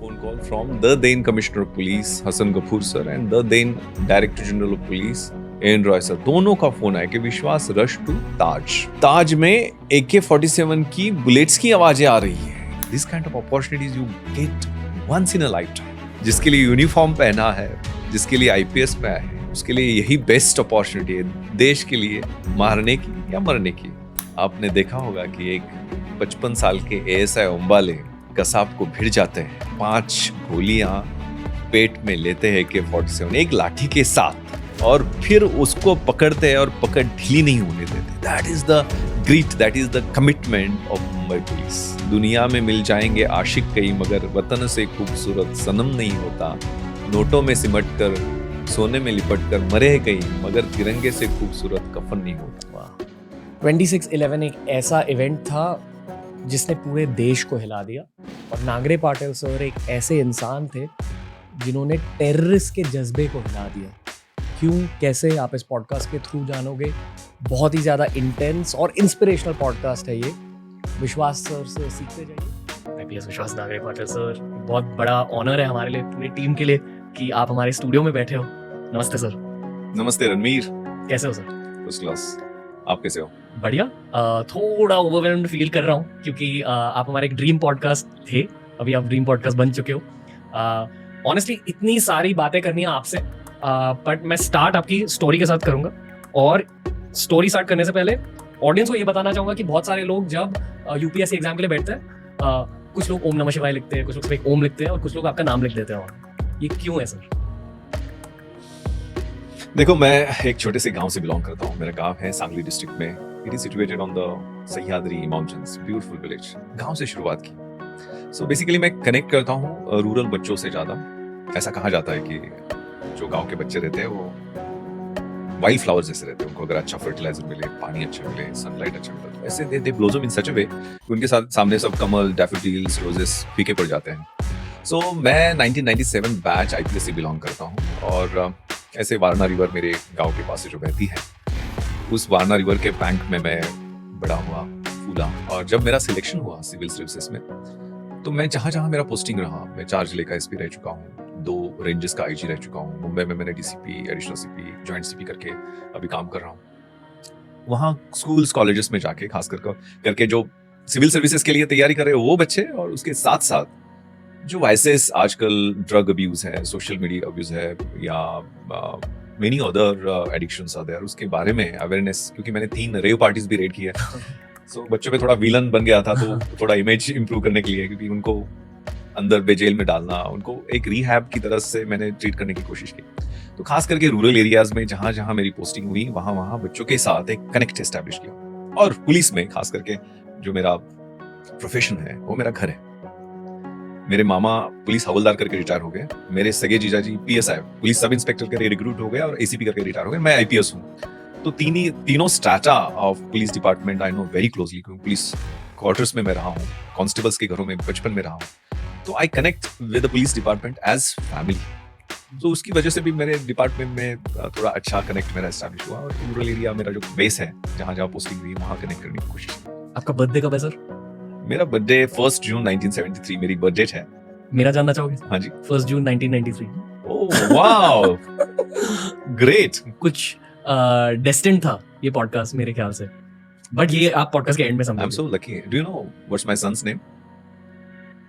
phone call from the then Commissioner of Police Hassan Ghafoor sir and the then Director General of Police N Roy sir, दोनों का phone आया कि विश्वास rush to ताज में AK-47 की bullets की आवाजें आ रही है। This kind of opportunities you get once in a life time. जिसके लिए यूनिफॉर्म पहना है, जिसके लिए IPS में आया है, उसके लिए यही बेस्ट अपॉर्चुनिटी है देश के लिए मारने की या मरने की। आपने देखा होगा कि एक 55 साल के ASI ओम्बाले कसाब को भिड़ जाते हैं, 5 गोलियां पेट में लेते हैं AK-47 एक लाठी के साथ, और फिर उसको पकड़ते हैं और पकड़ ढीली नहीं होने देते। That is the greet, that is the commitment of Mumbai police. दुनिया में मिल जाएंगे आशिक कई, मगर वतन से खूबसूरत सनम नहीं होता। नोटों में सिमट कर, सोने में लिपट कर मरे कई, मगर तिरंगे से खूबसूरत कफन नहीं होता। 26/11 एक ऐसा इवेंट था जिसने पूरे देश को हिला दिया, और नागरे पाटिल सर एक ऐसे इंसान थे जिन्होंने टेररिस्ट के जज्बे को हिला दिया। क्यों, कैसे, आप इस पॉडकास्ट के थ्रू जानोगे। बहुत ही ज़्यादा इंटेंस और इंस्पिरेशनल पॉडकास्ट है ये। विश्वास सर से सीखते जाइए। IPS विश्वास नागरे पाटिल सर, बहुत बड़ा ऑनर है हमारे लिए, पूरी टीम के लिए, कि आप हमारे स्टूडियो में बैठे हो। नमस्ते सर। नमस्ते रणवीर। कैसे हो सर? First class. आप कैसे हो? बढ़िया। थोड़ा ओवरवेल्म्ड फील कर रहा हूँ क्योंकि आप हमारे एक ड्रीम पॉडकास्ट थे, अभी आप ड्रीम पॉडकास्ट बन चुके हो। ऑनेस्टली इतनी सारी बातें करनी है आपसे, बट मैं स्टार्ट आपकी स्टोरी के साथ करूंगा। और स्टोरी स्टार्ट करने से पहले ऑडियंस को ये बताना चाहूंगा कि बहुत सारे लोग जब UPSC एग्जाम के लिए बैठते हैं, कुछ लोग ओम नमः शिवाय लिखते हैं, कुछ लोग सिर्फ ओम लिखते हैं, और कुछ लोग आपका नाम लिख देते हैं। ये क्यों है सर? देखो, मैं एक छोटे से गांव से बिलोंग करता हूँ। मेरा गांव है सांगली डिस्ट्रिक्ट में। It is situated on the Sahyadri mountains, beautiful village. गांव से शुरुआत की। सो बेसिकली मैं कनेक्ट करता हूँ रूरल बच्चों से ज्यादा। ऐसा कहा जाता है कि जो गांव के बच्चे रहते हैं वो वाइल्ड फ्लावर्स जैसे रहते हैं। उनको अगर अच्छा फर्टिलाइजर मिले, पानी अच्छा मिले, सनलाइट अच्छा मिले, तो ऐसे दे ब्लोसम इन सच अ वे कि उनके सामने सब कमल, डैफोडिल्स, रोजेस फीके पड़ जाते हैं। सो मैं 1997 बैच IPS से बिलोंग करता हूँ, और ऐसे वारणा रिवर मेरे गांव के पास से जो बहती है, उस वारणा रिवर के बैंक में मैं बड़ा हुआ, फूला। और जब मेरा सिलेक्शन हुआ सिविल सर्विसेज में, तो मैं जहां मेरा पोस्टिंग रहा, मैं 4 जिले का SP रह चुका हूँ, 2 रेंजेस का IG रह चुका हूँ। मुंबई में मैंने DCP, additional CP, joint CP करके अभी काम कर रहा हूँ। वहाँ स्कूल्स, कॉलेजेस में जाके खास करके जो सिविल सर्विसेज के लिए तैयारी कर रहे हो वो बच्चे, और उसके साथ साथ जो वाइसेस आजकल ड्रग अब्यूज है, सोशल मीडिया अब्यूज है, या many other addictions are there, उसके बारे में अवेयरनेस। क्योंकि मैंने 3 रेव पार्टीज भी रेड की है। सो बच्चों पे थोड़ा विलन बन गया था, तो थोड़ा इमेज इंप्रूव करने के लिए, क्योंकि उनको अंदर जेल में डालना, उनको एक रिहैब की तरह से मैंने ट्रीट करने की कोशिश की। तो खास करके रूरल एरियाज में जहां मेरी पोस्टिंग हुई, वहां बच्चों के साथ एक कनेक्ट एस्टैब्लिश किया। और पुलिस में खास करके जो मेरा प्रोफेशन है वो मेरा घर है। मेरे मामा पुलिस हवलदार करके रिटायर हो गए। मेरे सगे जीजाजी PSI पुलिस सब इंस्पेक्टर करके रिक्रूट हो गए, और ACP करके रिटायर हो गए। मैं IPS हूँ। तो तीनों strata of police department I know very closely, क्योंकि पुलिस क्वार्टर्स में मैं रहा हूँ, कांस्टेबल्स के घरों में बचपन में रहा हूँ। तो I connect with the police department as family. तो उसकी वजह से भी मेरे डिपार्टमेंट में थोड़ा अच्छा कनेक्ट मेरा एस्टैब्लिश हुआ, और रूरल एरिया मेरा जो बेस है, जहाँ पोस्टिंग हुई, वहाँ कनेक्ट करने की कोशिश की। आपका बर्थडे कब है सर? मेरा बर्थडे 1 जून 1973 मेरी बर्थडे है। मेरा जानना चाहोगे? हाँ जी। 1 जून 1993। Oh wow, great. कुछ डेस्टिन्ड था ये पॉडकास्ट मेरे ख्याल से, बट ये आप पॉडकास्ट के एंड में समझोगे। I am so lucky. Do you know what's my son's name?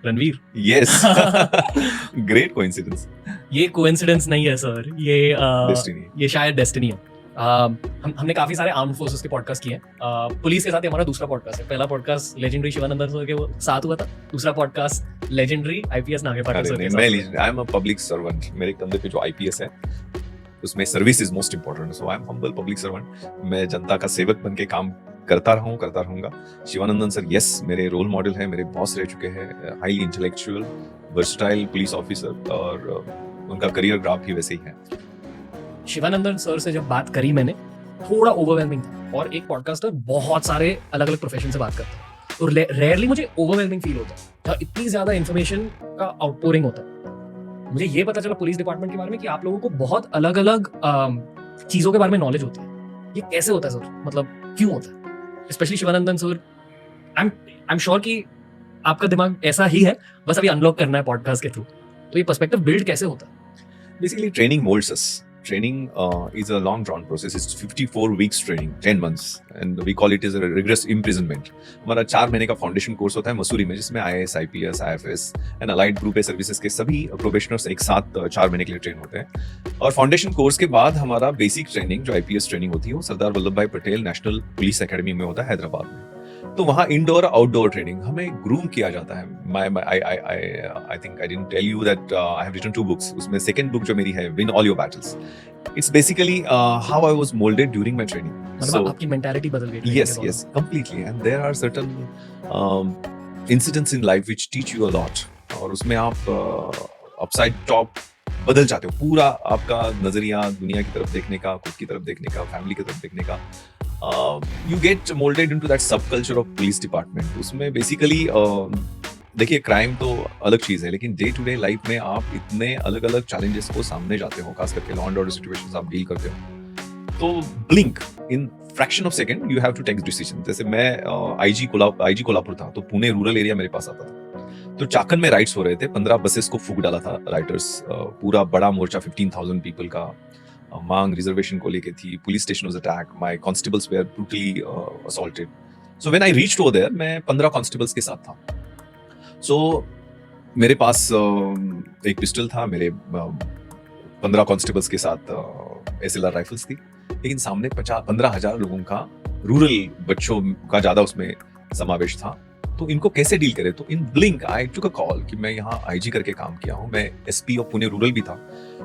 Ranveer. Yes. Great coincidence. ये कोइंसिडेंस नहीं है सर, ये डेस्टिनी। ये शायद डेस्टिनी है। हमने काफी सारे आर्म्ड फोर्सेस के पॉडकास्ट किए हैं। पुलिस के साथ हमारा दूसरा पॉडकास्ट है। पहला पॉडकास्ट लेजेंडरी शिवानंदन सर के वो साथ हुआ था, दूसरा podcast legendary IPS Nagare Patil sir के साथ। I am a public servant. मेरे कंधे पे जो IPS है उसमें service is most important. So I am humble public servant. मैं जनता का सेवक बन के काम करता रहूंगा। शिवानंदन सर यस मेरे रोल मॉडल है, मेरे बॉस रह चुके हैं। Highly intellectual, versatile police officer, और उनका करियर ग्राफ भी वैसे ही है। शिवानंदन सर से जब बात करी मैंने, थोड़ा ओवरवेलमिंग था। और एक पॉडकास्टर बहुत सारे अलग अलग प्रोफेशन से बात करता है, तो रेयरली मुझे ओवरवेलमिंग फील होता है, जहाँ इतनी ज्यादा इन्फॉर्मेशन का आउटपोरिंग होता है। मुझे ये पता चला पुलिस डिपार्टमेंट के बारे में कि आप लोगों को बहुत अलग अलग चीजों के बारे में नॉलेज होती है। ये कैसे होता है सर? मतलब क्यों होता है? Specially Sivanandan sir, I am sure कि आपका दिमाग ऐसा ही है, बस अभी अनलॉक करना है पॉडकास्ट के थ्रू। तो ये पर्सपेक्टिव बिल्ड कैसे होता है? Basically, training molds us. Training is a long drawn process. It's 54 weeks training, 10 months, and we call it as a rigorous imprisonment. हमारा 4 महीने का फाउंडेशन कोर्स होता है मसूरी में, जिसमें IAS, IPS, IFS and allied group A services के सभी probationers एक साथ 4 महीने के लिए ट्रेन होते हैं। और फाउंडेशन कोर्स के बाद हमारा बेसिक ट्रेनिंग जो IPS ट्रेनिंग होती है वो सरदार वल्लभ भाई पटेल नेशनल पुलिस एकेडमी में होता है हैदराबाद में। तो वहाँ इंडोर आउटडोर ट्रेनिंग हमें ग्रूम किया जाता है। I think I didn't tell you that I have written 2 books. उसमें सेकंड बुक जो मेरी है, win all your battles, it's basically how I was moulded during my training. मतलब आपकी मेंटालिटी बदल गई? Yes, completely. And there are certain incidents in life which teach you a lot. और उसमें आप upside top बदल जाते हो। पूरा आपका नजरिया दुनिया की तरफ देखने का, खुद की तरफ देखने का, फैमिली की तरफ देखने का। You get molded into that subculture of police department. उसमें basically देखिए, क्राइम तो अलग चीज है, लेकिन डे टू डे लाइफ में आप इतने अलग अलग चैलेंजेस को सामने जाते हो, खास करके लॉ एंड ऑर्डर सिचुएशंस आप डील करते हो। तो blink in fraction of second you have to take decision. जैसे मैं आईजी कोल्हापुर था, तो पुणे रूरल एरिया मेरे पास आता था। तो चाकन में राइड्स हो रहे थे, 15 बसेस को फूक डाला था राइडर्स। पूरा बड़ा मोर्चा 15,000 पीपल का, मांग रिजर्वेशन को लेके थी। Police station was attack, my constables were brutally assaulted. So when I reached over there, मैं 15 कांस्टेबल्स के साथ था। सो मेरे पास एक पिस्टल था, मेरे 15 कांस्टेबल्स के साथ SLR राइफल्स थी, लेकिन सामने 15,000 लोगों का, रूरल बच्चों का ज्यादा उसमें समावेश था। तो इनको कैसे डील करें? तो इन blink I took a call कि मैं यहाँ IG करके काम किया हूँ, मैं SP ऑफ पुणे रूरल भी था,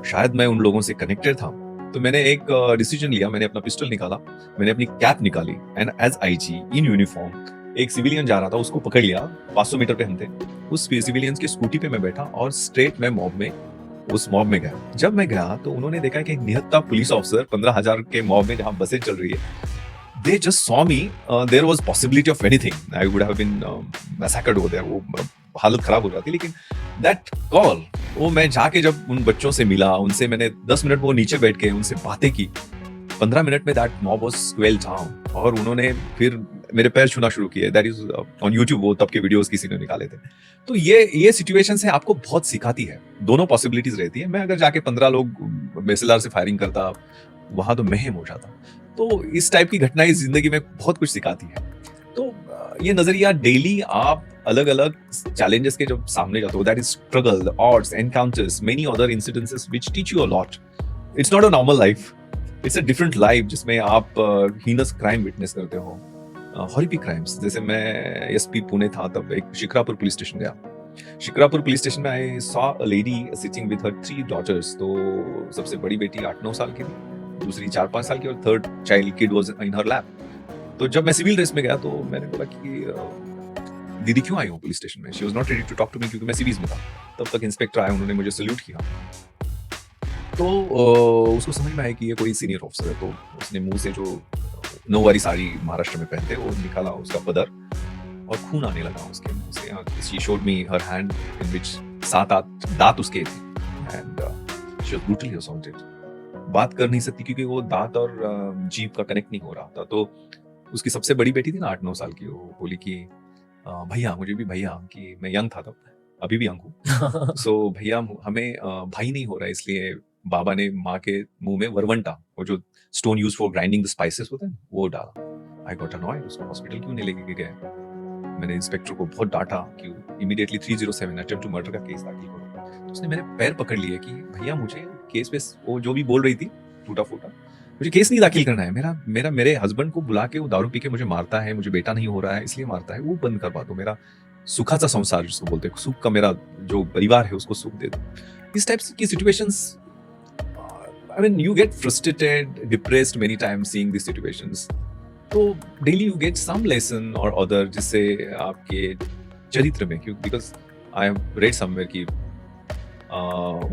शायद मैं उन लोगों से कनेक्टेड था। तो मैंने एक डिसीजन लिया, मैंने अपना पिस्टल निकाला, मैंने अपनी कैप निकाली, and as IG in uniform एक सिविलियन जा रहा था, उसको पकड़ लिया। 500 मीटर पे हम थे, उस सिविलियंस की स्कूटी पे मैं बैठा और स्ट्रेट मैं उस मॉब में गया। जब मैं गया तो उन्होंने देखा कि एक निहत्था पुलिस ऑफिसर 15,000 के मॉब में जहां बसें चल रही है, they just saw me, there was possibility of anything. I would have been massacred over there. वो हालत खराब हो जाती। लेकिन that call, वो मैं जाके जब उन बच्चों से मिला, उनसे मैंने 10 मिनट वो नीचे बैठ के उनसे बातें की। 15 मिनट में that mob was quelled down, और उन्होंने फिर मेरे पैर छूना शुरू किए। That is on YouTube, वो तब के वीडियोस किसी ने निकाले थे। तो ये सिचुएशन से आपको बहुत सिखाती है। दोनों पॉसिबिलिटीज रहती है। मैं अगर जाके 15 लोग SLR से फायरिंग करता, वहां तो महम हो जाता। तो इस टाइप की घटनाएं जिंदगी में बहुत कुछ सिखाती है। तो ये नजरिया डेली आप अलग अलग चैलेंजेस के जब सामने जाते हो, that is struggle, odds, encounters, many other incidences which teach you a lot. It's not a normal life, it's a different life जिसमें आप हीनस क्राइम विटनेस करते हो, हॉरिफिक क्राइम्स। जैसे मैं SP पुणे था, तब एक शिक्रापुर पुलिस स्टेशन गया। शिक्रापुर पुलिस स्टेशन में I saw a lady sitting with her 3 daughters. तो सबसे बड़ी बेटी 8-9 साल की थी, दूसरी 4-5 साल की, और third child kid was in her lap. तो जब मैं सिविल ड्रेस में गया तो मैंने बोला कि दीदी क्यों आई हो पुलिस स्टेशन में? She was not ready to talk to me, क्योंकि मैं सिविल्स में था। तब तक इंस्पेक्टर आए, उन्होंने मुझे सल्यूट किया। तो उसको समझ में आया कि ये कोई सीनियर ऑफिसर है। तो उसने मुंह से जो नौवारी साड़ी महाराष्ट्र में पहनते, वो निकाला उसका पदर, और खून आने लगा उसके मुंह से। She showed me her hand in which 7-8 दांत उसके थे, and she was brutally assaulted. बात कर नहीं सकती क्योंकि वो दांत और जीभ का कनेक्ट नहीं हो रहा था। तो उसकी सबसे बड़ी बेटी थी ना, 8-9 साल की, वो बोली कि भैया, मुझे भी भैया, कि मैं यंग था तब, अभी भी यंग हूँ। सो भैया, हमें भाई नहीं हो रहा है, इसलिए बाबा ने माँ के मुंह में वरवंटा, वो जो stone use for grinding the spices होता है, वो डाला। आई गॉट अनॉयड, उसको हॉस्पिटल क्यों नहीं लेके गए? मैंने इंस्पेक्टर को बहुत डांटा कि इमीडिएटली 307 अटेम्प्ट टू मर्डर का केस दाखिल करो। तो उसने मेरे पैर पकड़ लिए कि भैया, मुझे केस पे, वो जो भी बोल रही थी टूटा फूटा, मुझे केस नहीं दाखिल करना है। मेरे हस्बैंड को बुला के वो दारू पी के मुझे मारता है, मुझे बेटा नहीं हो रहा है इसलिए मारता है, वो बंद करवा दो। मेरा सुखाचा संसार जिसको बोलते हैं, सुख का मेरा जो परिवार है उसको सुख दे दो। इस टाइप की situations, I mean, you get frustrated, depressed many times seeing these situations. तो daily you get some lesson or other जिससे आपके चरित्र में, क्यों, because I have read somewhere कि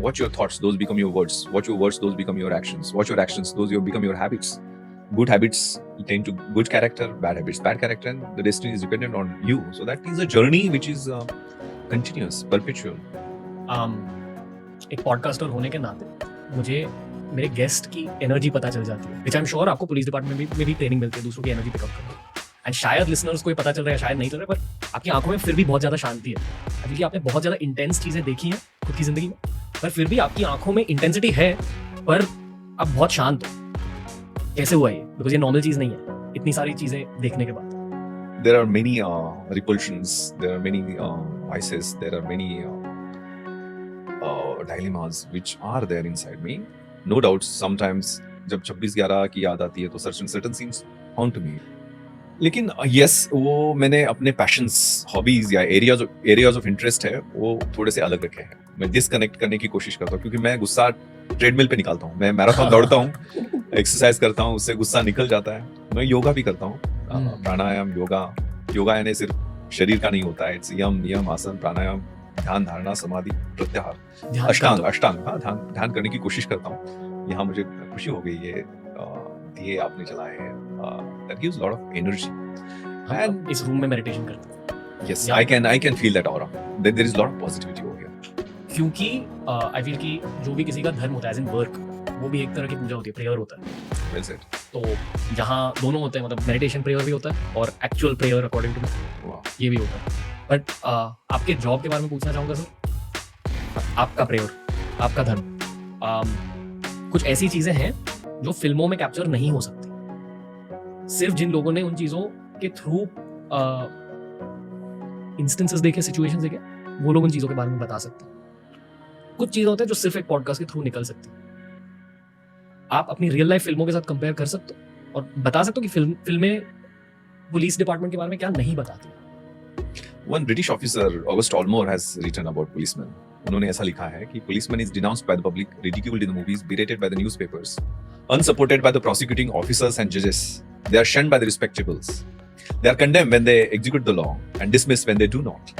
what your thoughts, those become your words. What your words, those become your actions. What your actions, those become your habits. Good habits tend to good character, bad habits bad character, and the destiny is dependent on you. So that is a journey which is continuous, perpetual. एक podcaster होने के नाते मुझे मेरे guest की energy पता चल जाती है, विच आई एम श्योर आपको पुलिस डिपार्टमेंट में भी ट्रेनिंग मिलती है दूसरों की एनर्जी पिकअप करने। एंड शायद लिसनर्स को ये पता चल रहा है, शायद नहीं चल रहा है, पर आपकी आंखों में फिर भी बहुत ज्यादा शांति है, क्योंकि आपने बहुत ज्यादा इंटेंस चीजें देखी हैं खुद की जिंदगी में, पर फिर भी आपकी आंखों में इंटेंसिटी है, पर आप बहुत शांत हो। कैसे हुआ ये? बिकॉज ये नॉर्मल चीज नहीं है इतनी सारी चीजें देखने के बाद। There are many repulsions, there are many vices, there are many dilemmas which are there inside me. No doubt, sometimes जब 26/11 की याद आती है तो certain scenes haunt me. लेकिन yes, वो मैंने अपने passions, hobbies या areas of interest है वो थोड़े से अलग रखे हैं। मैं डिस्कनेक्ट करने की कोशिश करता हूँ, क्योंकि मैं गुस्सा ट्रेडमिल पे निकालता हूँ। मैं मैराथन दौड़ता हूँ, एक्सरसाइज करता हूँ, उससे गुस्सा निकल जाता है। मैं योगा भी करता हूँ, प्राणायाम, योगा यानी सिर्फ शरीर का नहीं होता है, इट्स यम नियम आसन प्राणायाम ध्यान धारणा समाधि प्रत्याहार अष्टांग ध्यान करने की कोशिश करता हूँ। यहाँ मुझे खुशी हो गई, ये दिए आपने जलाए हैं, that gives a lot of energy and इस रूम में मेडिटेशन करते हैं। yes, I can feel that aura, there is a lot of positivity over here, क्योंकि आई फील कि जो भी किसी का धर्म होता है एज इन वर्क, वो भी एक तरह की पूजा होती है, प्रेयर होता है। well said, तो यहाँ दोनों होते हैं, मतलब मेडिटेशन प्रेयर भी होता है और actual prayer according to wow. ये भी होता है। बट आपके जॉब के बारे में पूछना चाहूँगा सर। आपका प्रेयर, आपका धर्म, कुछ ऐसी चीज़ें हैं जो फिल्मों में कैप्चर नहीं हो सकती, सिर्फ जिन लोगों ने उन चीज़ों के थ्रू इंस्टेंसेस देखे, सिचुएशंस देखे, वो लोग उन चीज़ों के बारे में बता सकते हैं। कुछ चीज़ें होती हैं जो सिर्फ एक पॉडकास्ट के थ्रू निकल सकती हैं। आप अपनी रियल लाइफ फिल्मों के साथ कंपेयर कर सकते हो और बता सकते हो कि फिल्में पुलिस डिपार्टमेंट के बारे में क्या नहीं बताती। One British officer, August Allmore, has written about policemen. उन्होंने ऐसा लिखा है कि policeman is denounced by the public, ridiculed in the movies, berated by the newspapers, unsupported by the prosecuting officers and judges. They are shunned by the respectables. They are condemned when they execute the law and dismissed when they do not.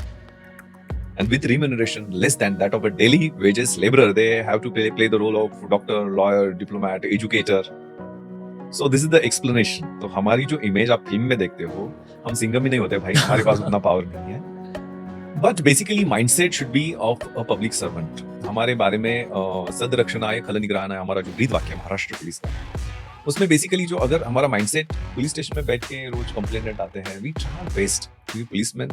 And with remuneration less than that of a daily wages laborer, they have to play the role of doctor, lawyer, diplomat, educator. So this is the explanation. तो हमारी जो image आप film में देखते हो, हम सिंघम ही नहीं होते भाई, हमारे पास उतना पावर नहीं है। But basically mindset should be of a public servant. हमारे बारे में सद रक्षणाय खल निग्रहणाय, हमारा जो ब्रीद वाक्य है महाराष्ट्र पुलिस का, उसमें बेसिकली जो अगर हमारा माइंडसेट, पुलिस स्टेशन में बैठ के रोज कंप्लेनेंट आते हैं, वी ट्राई बेस्ट, क्योंकि पुलिसमैन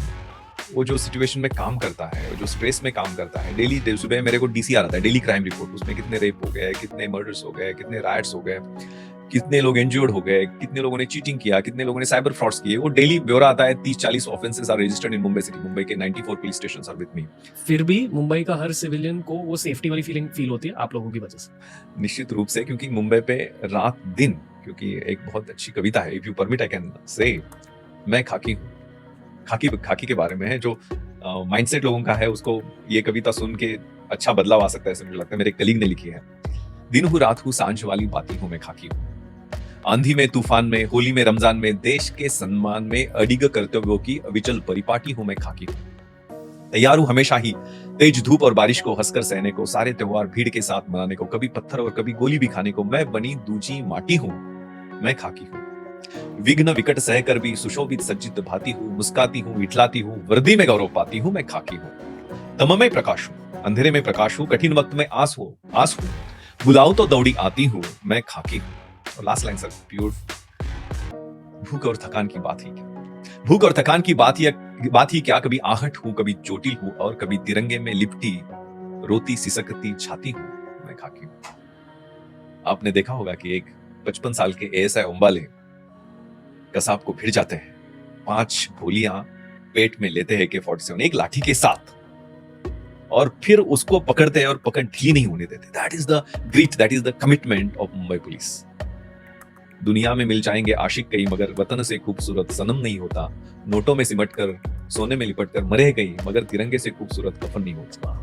वो जो सिचुएशन में काम करता है, जो स्ट्रेस में काम करता है, डेली सुबह मेरे को डीसी आ रहा था, डेली क्राइम रिपोर्ट, उसमें कितने रेप हो गए, कितने मर्डर्स हो गए, कितने राइट्स हो गए, कितने लोग इंजर्ड हो गए, कितने लोगों ने चीटिंग किया, कितने लोगों ने साइबर फ्रॉड्स किए, वो डेली ब्यौरा आता है। 30-40 offences are registered in Mumbai city. Mumbai के 94 police stations are with me. फिर भी मुंबई का हर सिविलियन को वो सेफ्टी वाली फीलिंग फील होती है आप लोगों की वजह से। निश्चित रूप से, क्योंकि मुंबई पे रात दिन, क्योंकि एक बहुत अच्छी कविता है, if you permit I can say, मैं खाकी हूँ। खाकी के बारे में है, जो माइंडसेट लोगों का है, उसको ये कविता सुन के अच्छा बदलाव आ सकता है, ऐसे मुझे लगता है। मेरे कलीग ने लिखी है। दिन हूँ रात हूँ सांझ वाली बाती हूँ मैं खाकी हूँ, आंधी में तूफान में, होली में रमजान में, देश के सम्मान में अडिग कर्तव्यों की अविचल परिपाटी हूं मैं खाकी हूं। तैयार हूं हमेशा ही तेज धूप और बारिश को हंसकर सहने को, सारे त्योहार भीड़ के साथ मनाने को, कभी पत्थर और कभी गोली भी खाने को। मैं बनी दूजी माटी हूं मैं खाकी हूं, विघ्न विकट सहकर भी सुशोभित सज्जित भाती हूं, मुस्काती हूं, इठलाती हूं, वर्दी में गौरव पाती हूं मैं खाकी हूं। तम में प्रकाश हूं, अंधेरे में प्रकाश हूं, कठिन वक्त में आस हूं, बुलाओ तो दौड़ी आती हूं मैं खाकी हूं। और लास्ट लाइन सर, प्योर भूख और थकान की बात ही क्या, भूख और थकान की बात ही क्या, कभी आहट हूं, कभी चोटिल हूं, और कभी तिरंगे में लिपटी रोती सिसकती छाती हूं मैं खाकी हूं। आपने देखा होगा कि एक 55 साल के एएसआई ओंबाले कसाब को भिड़ जाते हैं, 5 गोलियां पेट में लेते हैं AK-47 एक लाठी के साथ, और फिर उसको पकड़ते हैं और पकड़ ढीली नहीं होने देते। That is the grit, that is the commitment of Mumbai police. दुनिया में मिल जाएंगे आशिक कई, मगर वतन से खूबसूरत सनम नहीं होता। नोटों में सिमट कर, सोने में लिपट कर मरे कई, मगर तिरंगे से खूबसूरत कफन नहीं होता।